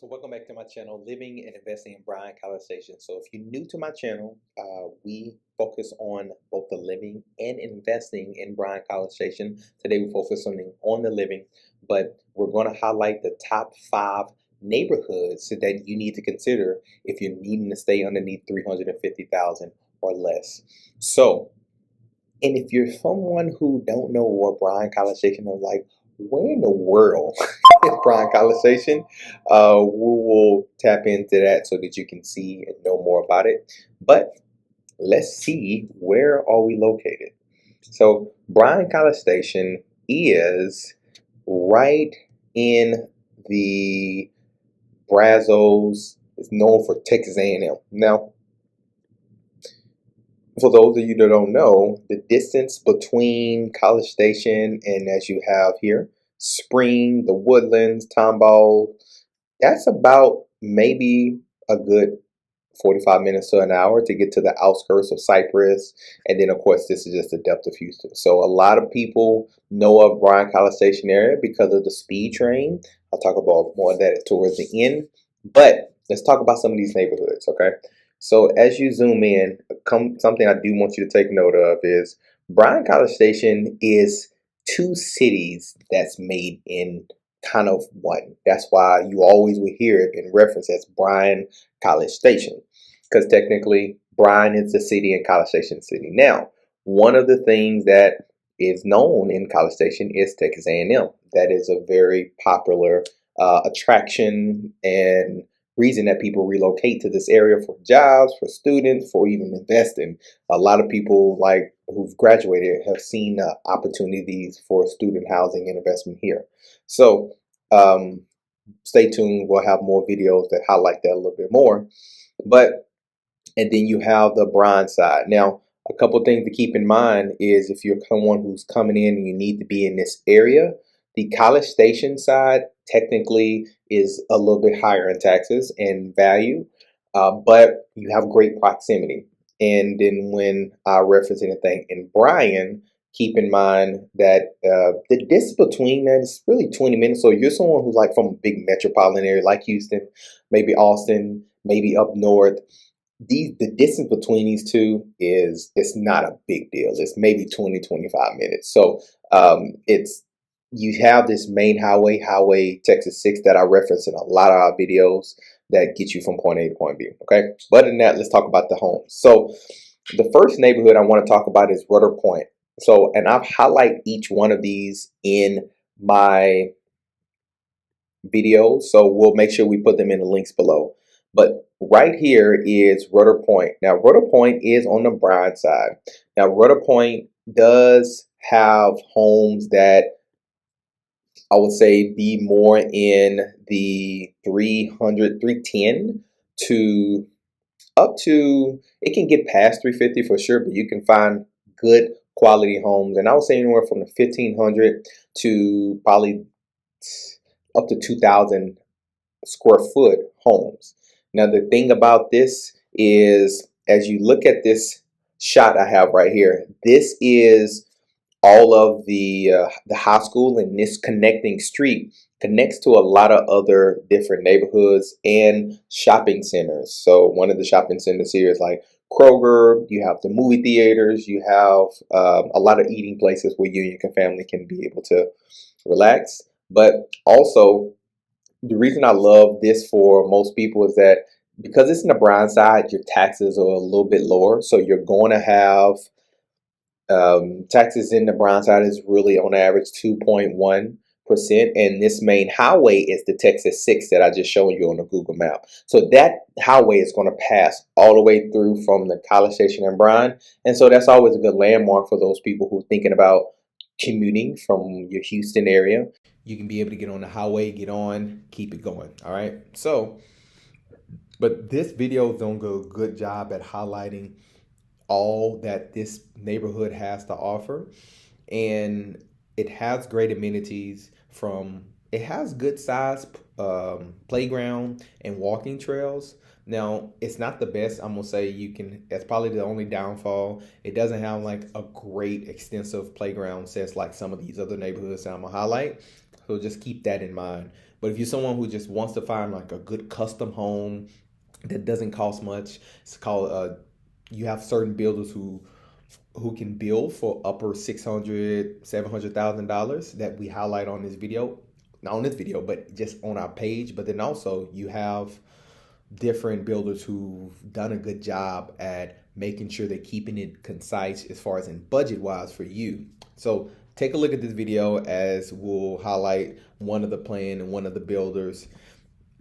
So welcome back to my channel, Living and Investing in Bryan College Station. So if you're new to my channel, we focus on both the living and investing in Bryan College Station. Today we focus on the living, but we're going to highlight the top 5 neighborhoods that you need to consider if you're needing to stay underneath 350,000 or less. So, and if you're someone who don't know what Bryan College Station is like, where in the world is Bryan College Station? We will tap into that so that you can see and know more about it. But let's see, where are we located? So Bryan College Station is right in the Brazos. It's known for Texas A&M. Now, for those of you that don't know, the distance between College Station and, as you have here, Spring, the Woodlands, Tomball, that's about maybe a good 45 minutes to an hour to get to the outskirts of Cypress. And then, of course, this is just the depth of Houston. So a lot of people know of Bryan College Station area because of the speed train. I'll talk about more of that towards the end. But let's talk about some of these neighborhoods, okay? So as you zoom in, something I do want you to take note of is Bryan College Station is 2 cities that's made in kind of one. That's why you always will hear it in reference as Bryan College Station, because technically Bryan is the city and College Station is the city. Now, one of the things that is known in College Station is Texas A&M. That is a very popular attraction and reason that people relocate to this area for jobs, for students, for even investing. A lot of people like who've graduated have seen opportunities for student housing and investment here. So stay tuned. We'll have more videos that highlight that a little bit more. And then you have the Bryan side. Now, a couple things to keep in mind is if you're someone who's coming in and you need to be in this area, the College Station side technically is a little bit higher in taxes and value, but you have great proximity. And then when I reference anything in Bryan, keep in mind that the distance between that is really 20 minutes. So you're someone who's like from a big metropolitan area like Houston, maybe Austin, maybe up north. The distance between these two it's not a big deal. It's maybe 20-25 minutes. So it's you have this main highway Texas 6 that I reference in a lot of our videos that get you from point A to point B. Okay, but other than that, let's talk about the homes. So the first neighborhood I want to talk about is Rudder Pointe. So, and I've highlight each one of these in my videos, so we'll make sure we put them in the links below. But right here is Rudder Pointe. Now, Rudder Pointe is on the Bryan side. Now, Rudder Pointe does have homes that I would say be more in the 300, 310 to up to, it can get past 350 for sure, but you can find good quality homes. And I would say anywhere from the 1,500 to probably up to 2,000 square foot homes. Now, the thing about this is, as you look at this shot I have right here, this is all of the high school, and this connecting street connects to a lot of other different neighborhoods and shopping centers. So one of the shopping centers here is like Kroger. You have the movie theaters. You have a lot of eating places where you and your family can be able to relax. But also, the reason I love this for most people is that because it's in the Bryan side, your taxes are a little bit lower. So you're going to have taxes in the Bryan side is really on average 2.1%. And this main highway is the Texas 6 that I just showed you on the Google map. So that highway is going to pass all the way through from the College Station and Bryan. And so that's always a good landmark for those people who are thinking about commuting from your Houston area. You can be able to get on the highway, get on, keep it going. All right. So, but this video is doing a good job at highlighting all that this neighborhood has to offer. And it has great amenities it has good size playground and walking trails. Now, it's not the best. I'm gonna say that's probably the only downfall. It doesn't have like a great extensive playground sets like some of these other neighborhoods that I'm gonna highlight. So just keep that in mind. But if you're someone who just wants to find like a good custom home that doesn't cost much, it's called you have certain builders who can build for upper 600, $700,000 that we highlight on this video. Not on this video, but just on our page. But then also you have different builders who've done a good job at making sure they're keeping it concise as far as in budget wise for you. So take a look at this video as we'll highlight one of the plan and one of the builders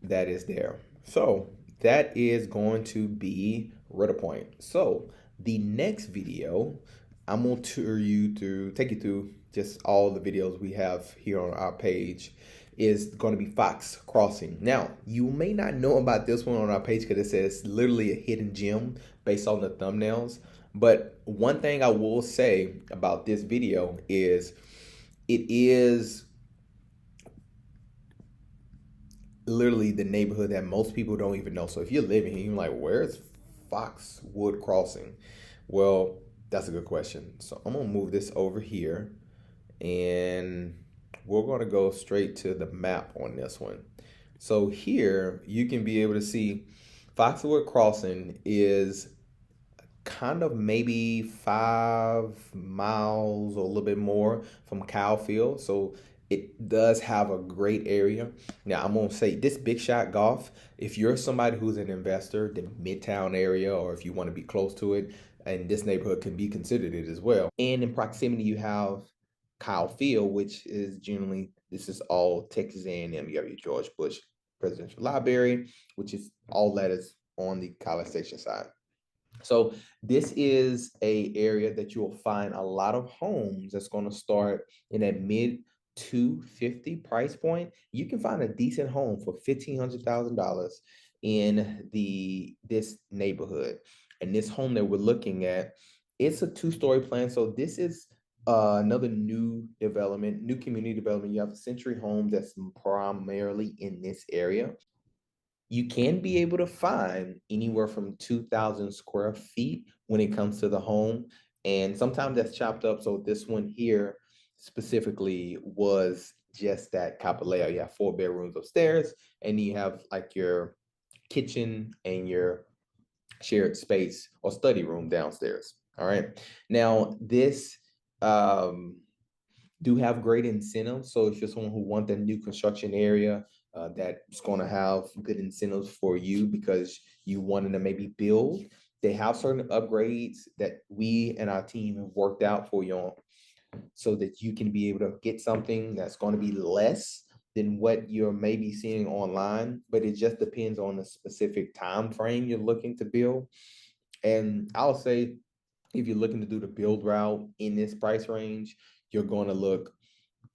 that is there. So that is going to be Rudder Pointe. So the next video, I'm going to take you through just all the videos we have here on our page, is going to be Fox Crossing. Now, you may not know about this one on our page because it says literally a hidden gem based on the thumbnails. But one thing I will say about this video is it is literally the neighborhood that most people don't even know. So if you're living here, you're like, where's Foxwood Crossing? Well, that's a good question. So I'm going to move this over here and we're going to go straight to the map on this one. So here you can be able to see Foxwood Crossing is kind of maybe 5 miles or a little bit more from Cowfield. So it does have a great area. Now I'm going to say this Big Shot Golf, if you're somebody who's an investor, the Midtown area, or if you want to be close to it, and this neighborhood can be considered it as well. And in proximity, you have Kyle Field, which is generally, this is all Texas A&M. You have your George Bush Presidential Library, which is all that is on the College Station side. So this is a area that you will find a lot of homes that's going to start in that mid 250 price point. You can find a decent home for $1,500,000 in this neighborhood. And this home that we're looking at, it's a 2-story plan. So this is another new development, new community development. You have a Century Home that's primarily in this area. You can be able to find anywhere from 2,000 square feet when it comes to the home. And sometimes that's chopped up. So this one here specifically was just that type of layout. You have 4 bedrooms upstairs, and you have like your kitchen and your shared space or study room downstairs. All right. Now this do have great incentives. So if you're someone who wants a new construction area, that's going to have good incentives for you because you wanted to maybe build. They have certain upgrades that we and our team have worked out for you on, so that you can be able to get something that's going to be less than what you're maybe seeing online, but it just depends on the specific time frame you're looking to build. And I'll say, if you're looking to do the build route in this price range, you're going to look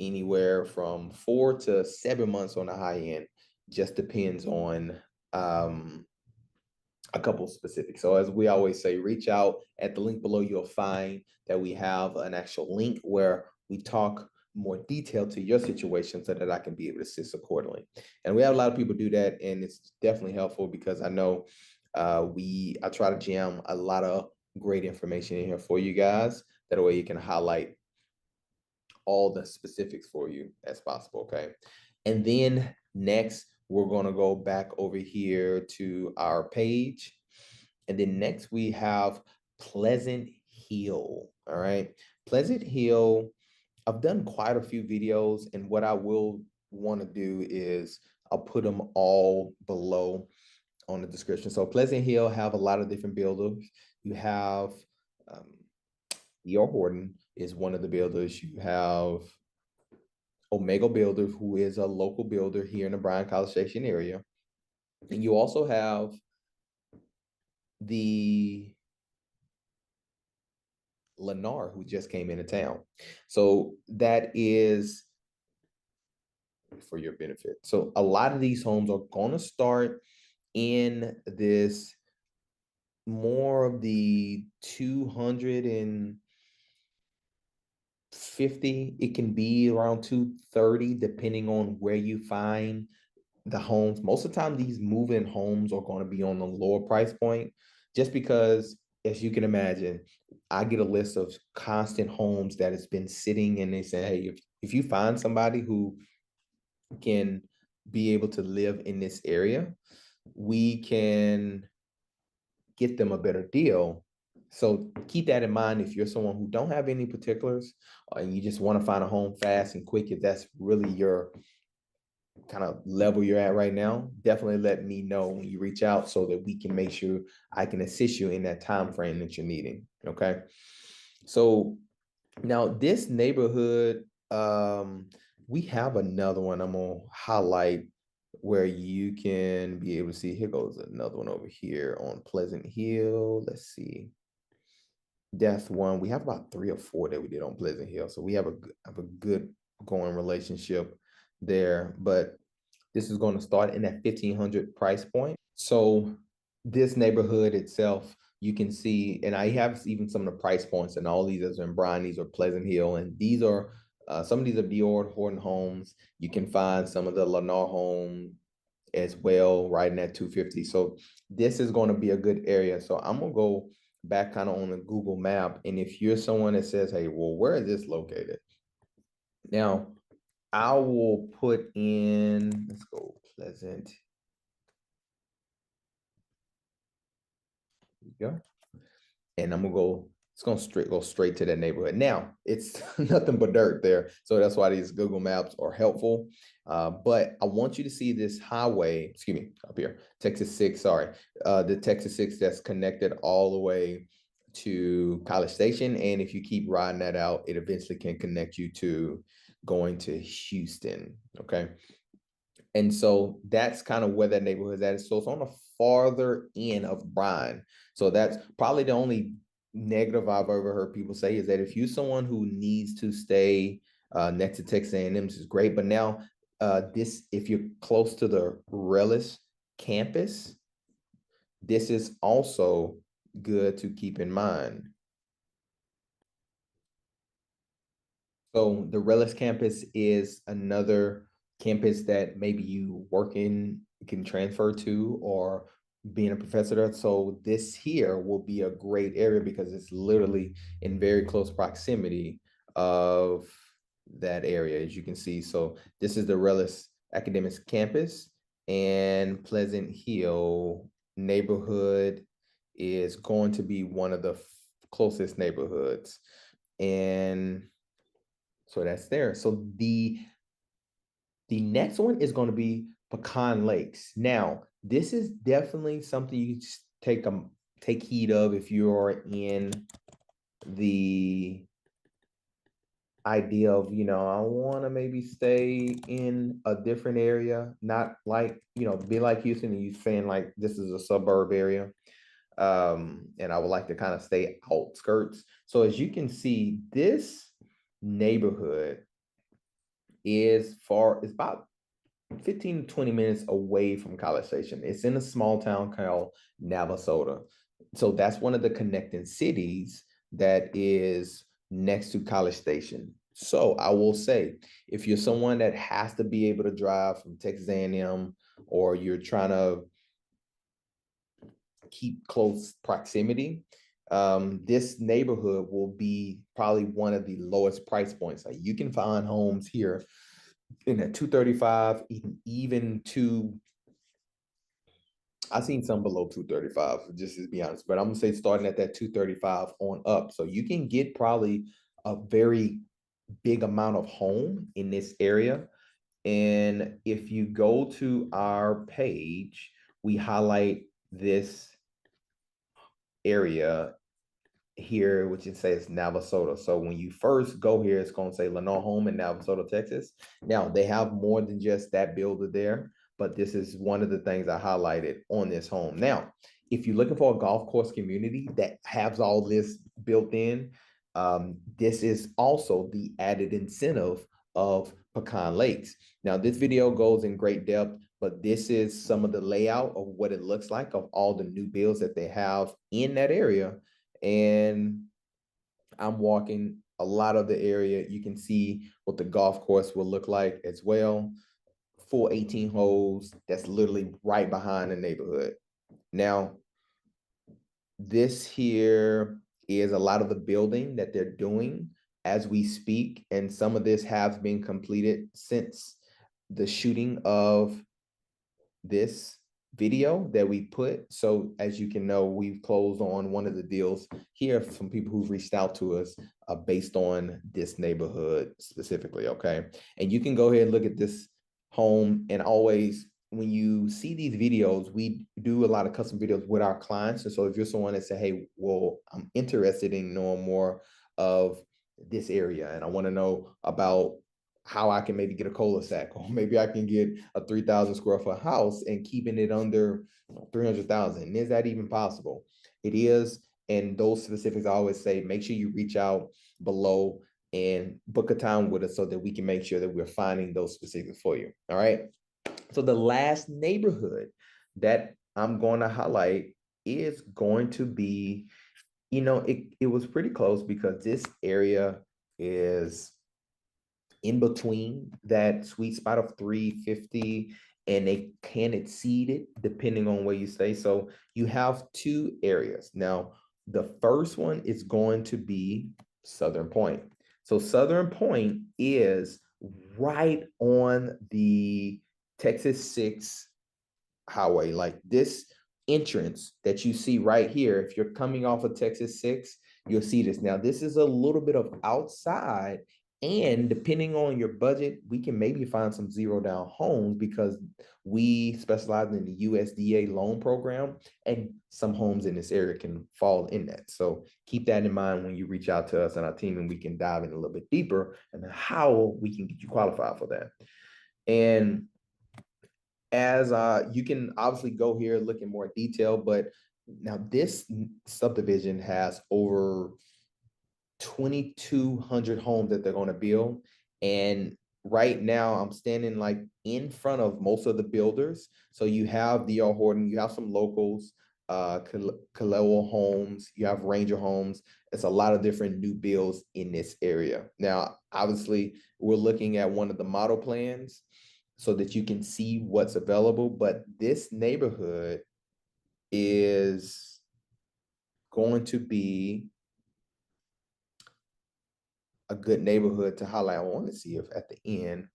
anywhere from 4 to 7 months on the high end. Just depends on a couple of specifics. So as we always say, reach out at the link below. You'll find that we have an actual link where we talk more detail to your situation so that I can be able to assist accordingly. And we have a lot of people do that, and it's definitely helpful because I know I try to jam a lot of great information in here for you guys. That way you can highlight all the specifics for you as possible, okay? And then next, we're gonna go back over here to our page. And then next we have Pleasant Hill, all right? Pleasant Hill, I've done quite a few videos, and what I will wanna do is I'll put them all below on the description. So Pleasant Hill have a lot of different builders. You have E.R. Horton is one of the builders. You have Omega Builders, who is a local builder here in the Bryan College Station area. And you also have the Lennar, who just came into town. So that is for your benefit. So a lot of these homes are going to start in this more of the 250. It can be around 230 depending on where you find the homes. Most of the time these move-in homes are going to be on the lower price point, just because, as you can imagine, I get a list of constant homes that has been sitting, and they say, hey, if you find somebody who can be able to live in this area, we can get them a better deal. So keep that in mind if you're someone who don't have any particulars and you just want to find a home fast and quick, if that's really your kind of level you're at right now, definitely let me know when you reach out so that we can make sure I can assist you in that time frame that you're needing. Okay. So now this neighborhood, we have another one I'm gonna highlight where you can be able to see. Here goes another one over here on Pleasant Hill. Let's see. That's one. We have about 3 or 4 that we did on Pleasant Hill. So we have a good going relationship there. But this is going to start in that 1,500 price point. So this neighborhood itself, you can see, and I have even some of the price points, and all these are in Bryan, these are Pleasant Hill, and these are some of these are Dior Horton homes. You can find some of the Lennar home as well, right in that 250. So this is going to be a good area. So I'm gonna go back kind of on the Google map. And if you're someone that says, hey, well, where is this located? Now, I will put in, let's go Pleasant. There you go. And I'm gonna go, it's gonna go straight to that neighborhood. Now it's nothing but dirt there. So that's why these Google Maps are helpful. But I want you to see this highway, excuse me, up here, Texas 6, sorry. The Texas 6 that's connected all the way to College Station. And if you keep riding that out, it eventually can connect you to going to Houston. Okay. And so that's kind of where that neighborhood is at. So it's on the farther end of Bryan. So that's probably the only negative I've ever heard people say is that if you're someone who needs to stay next to Texas A&M, this is great. But now this, if you're close to the Relish campus, this is also good to keep in mind. So the Relish campus is another campus that maybe you work in, can transfer to, or being a professor there. So this here will be a great area because it's literally in very close proximity of that area, as you can see. So this is the Relish Academics campus, and Pleasant Hill neighborhood is going to be one of the closest neighborhoods. And so that's there. So the next one is going to be Pecan Lakes. Now, this is definitely something you take heed of if you're in the idea of, I want to maybe stay in a different area, not like, be like Houston and you saying like this is a suburb area. And I would like to kind of stay outskirts. So as you can see, this neighborhood it's about 15 to 20 minutes away from College Station. It's in a small town called Navasota. So that's one of the connecting cities that is next to College Station. So I will say, if you're someone that has to be able to drive from Texas A&M, or you're trying to keep close proximity, this neighborhood will be probably one of the lowest price points. Like you can find homes here in at 235, even to I've seen some below 235, just to be honest, but I'm gonna say starting at that 235 on up. So you can get probably a very big amount of home in this area. And if you go to our page, we highlight this area here, which it says Navasota. So when you first go here, it's going to say Lenore Home in Navasota, Texas. Now they have more than just that builder there, but this is one of the things I highlighted on this home. Now, if you're looking for a golf course community that has all this built in, this is also the added incentive of Pecan Lakes. Now, this video goes in great depth, but this is some of the layout of what it looks like of all the new builds that they have in that area. And I'm walking a lot of the area. You can see what the golf course will look like as well. Full 18 holes. That's literally right behind the neighborhood. Now, this here is a lot of the building that they're doing as we speak, and some of this has been completed since the shooting of this video that we put. So as you can know, we've closed on one of the deals here from people who've reached out to us based on this neighborhood specifically. Okay. And you can go ahead and look at this home. And always, when you see these videos, we do a lot of custom videos with our clients. And so if you're someone that say, hey, well, I'm interested in knowing more of this area and I want to know about how I can maybe get a cul-de-sac, or maybe I can get a 3,000 square foot house and keeping it under 300,000. Is that even possible? It is. And those specifics, I always say, make sure you reach out below and book a time with us so that we can make sure that we're finding those specifics for you. All right. So the last neighborhood that I'm going to highlight is going to be, it was pretty close because this area is in between that sweet spot of 350, and they can exceed it depending on where you stay. So you have two areas. Now, the first one is going to be Southern Point. So Southern Point is right on the Texas 6 highway. Like this entrance that you see right here, if you're coming off of Texas 6, you'll see this. Now, this is a little bit of outside, and depending on your budget, we can maybe find some zero down homes because we specialize in the USDA loan program, and some homes in this area can fall in that. So keep that in mind when you reach out to us and our team, and we can dive in a little bit deeper and how we can get you qualified for that. And as you can obviously go here, look in more detail, but now this subdivision has over 2,200 homes that they're going to build. And right now I'm standing like in front of most of the builders. So you have D.R. Horton, you have some locals, Kaleo Homes, you have Ranger Homes. It's a lot of different new builds in this area. Now, obviously, we're looking at one of the model plans so that you can see what's available. But this neighborhood is going to be a good neighborhood to highlight. I want to see if at the end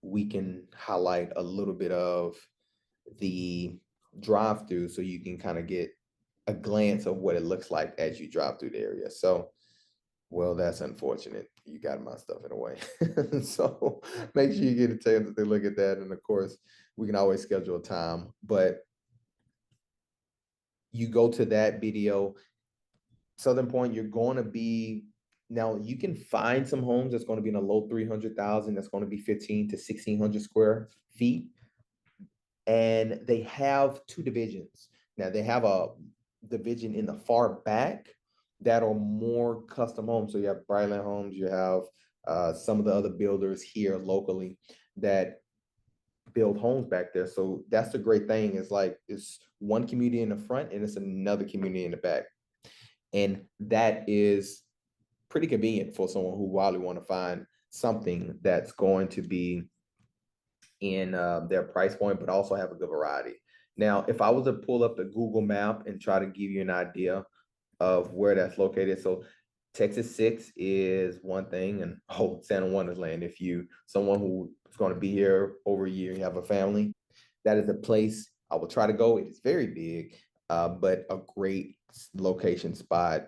we can highlight a little bit of the drive through so you can kind of get a glance of what it looks like as you drive through the area. So, well, that's unfortunate. You got my stuff in the way. So make sure you get a chance to look at that. And of course, we can always schedule a time, but you go to that video, Southern Point, you're going to be now you can find some homes that's going to be in the low 300,000, that's going to be 15 to 1,600 square feet. And they have two divisions. Now they have a division in the far back that are more custom homes. So you have Bryan Homes, you have some of the other builders here locally that build homes back there. So that's the great thing, is like it's one community in the front and it's another community in the back. And that is pretty convenient for someone who wildly want to find something that's going to be in their price point, but also have a good variety. Now, if I was to pull up the Google map and try to give you an idea of where that's located, so Texas 6 is one thing, and Santa Wonderland. If you someone who is going to be here over a year, you have a family, that is a place I will try to go. It is very big, but a great location spot.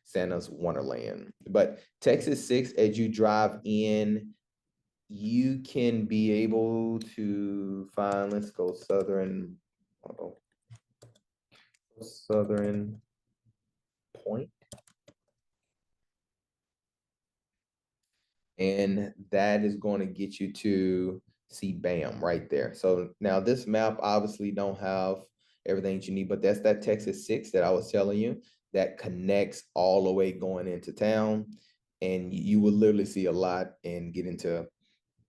Santa's Wonderland. But Texas 6, as you drive in, you can be able to find, let's go Southern, oh, Southern Point. And that is going to get you to see BAM right there. So now this map obviously don't have everything that you need, but that's that Texas 6 that I was telling you that connects all the way going into town. And you will literally see a lot and get into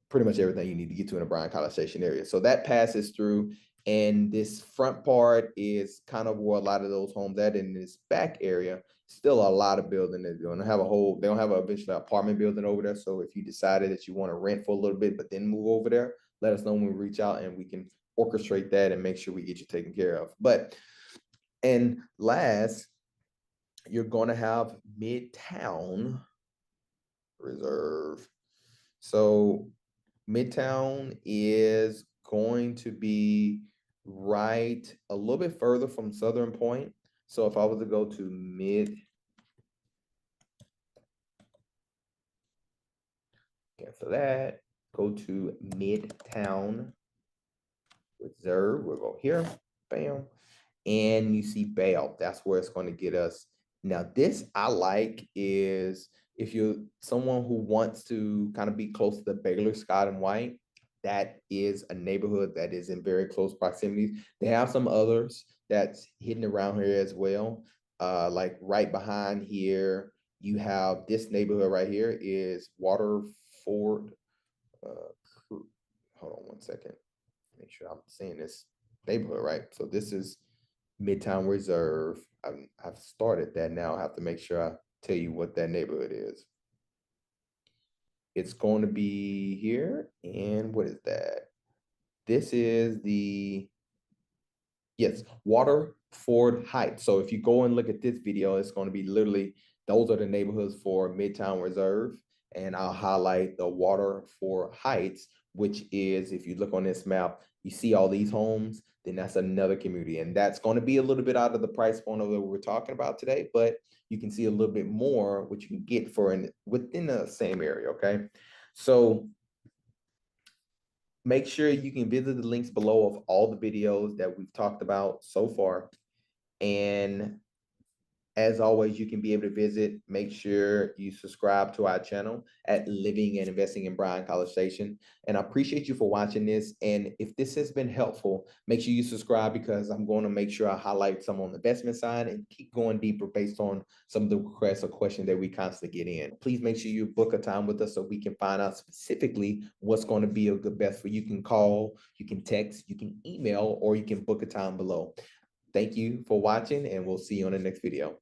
pretty much everything you need to get to in the Bryan College Station area. So that passes through, and this front part is kind of where a lot of those homes at. In this back area, still a lot of building. They're going to have they don't have a eventually apartment building over there. So if you decided that you want to rent for a little bit, but then move over there, let us know when we reach out and we can orchestrate that and make sure we get you taken care of. But, and last, you're going to have Midtown Reserve. So Midtown is going to be right a little bit further from Southern Point. So if I was to go to cancel that, go to Midtown Reserve, we'll go here, bam, and you see bail. That's where it's going to get us. Now, this I like is if you're someone who wants to kind of be close to the Baylor, Scott and White, that is a neighborhood that is in very close proximity. They have some others that's hidden around here as well. Like right behind here, you have this neighborhood right here is Waterford. Uh, hold on one second. Make sure I'm saying this neighborhood right. So this is Midtown Reserve. I've started that now. I have to make sure I tell you what that neighborhood is. It's going to be here. And what is that? This is the Yes, Waterford Heights. So if you go and look at this video, it's going to be literally those are the neighborhoods for Midtown Reserve. And I'll highlight the Waterford Heights, which is, if you look on this map, you see all these homes, then that's another community. And that's going to be a little bit out of the price point of what we're talking about today, but you can see a little bit more what you can get for within the same area. Okay. So make sure you can visit the links below of all the videos that we've talked about so far. And as always, you can be able to visit. Make sure you subscribe to our channel at Living and Investing in Bryan College Station. And I appreciate you for watching this. And if this has been helpful, make sure you subscribe because I'm going to make sure I highlight some on the investment side and keep going deeper based on some of the requests or questions that we constantly get in. Please make sure you book a time with us so we can find out specifically what's going to be a good best for you. You can call, you can text, you can email, or you can book a time below. Thank you for watching, and we'll see you on the next video.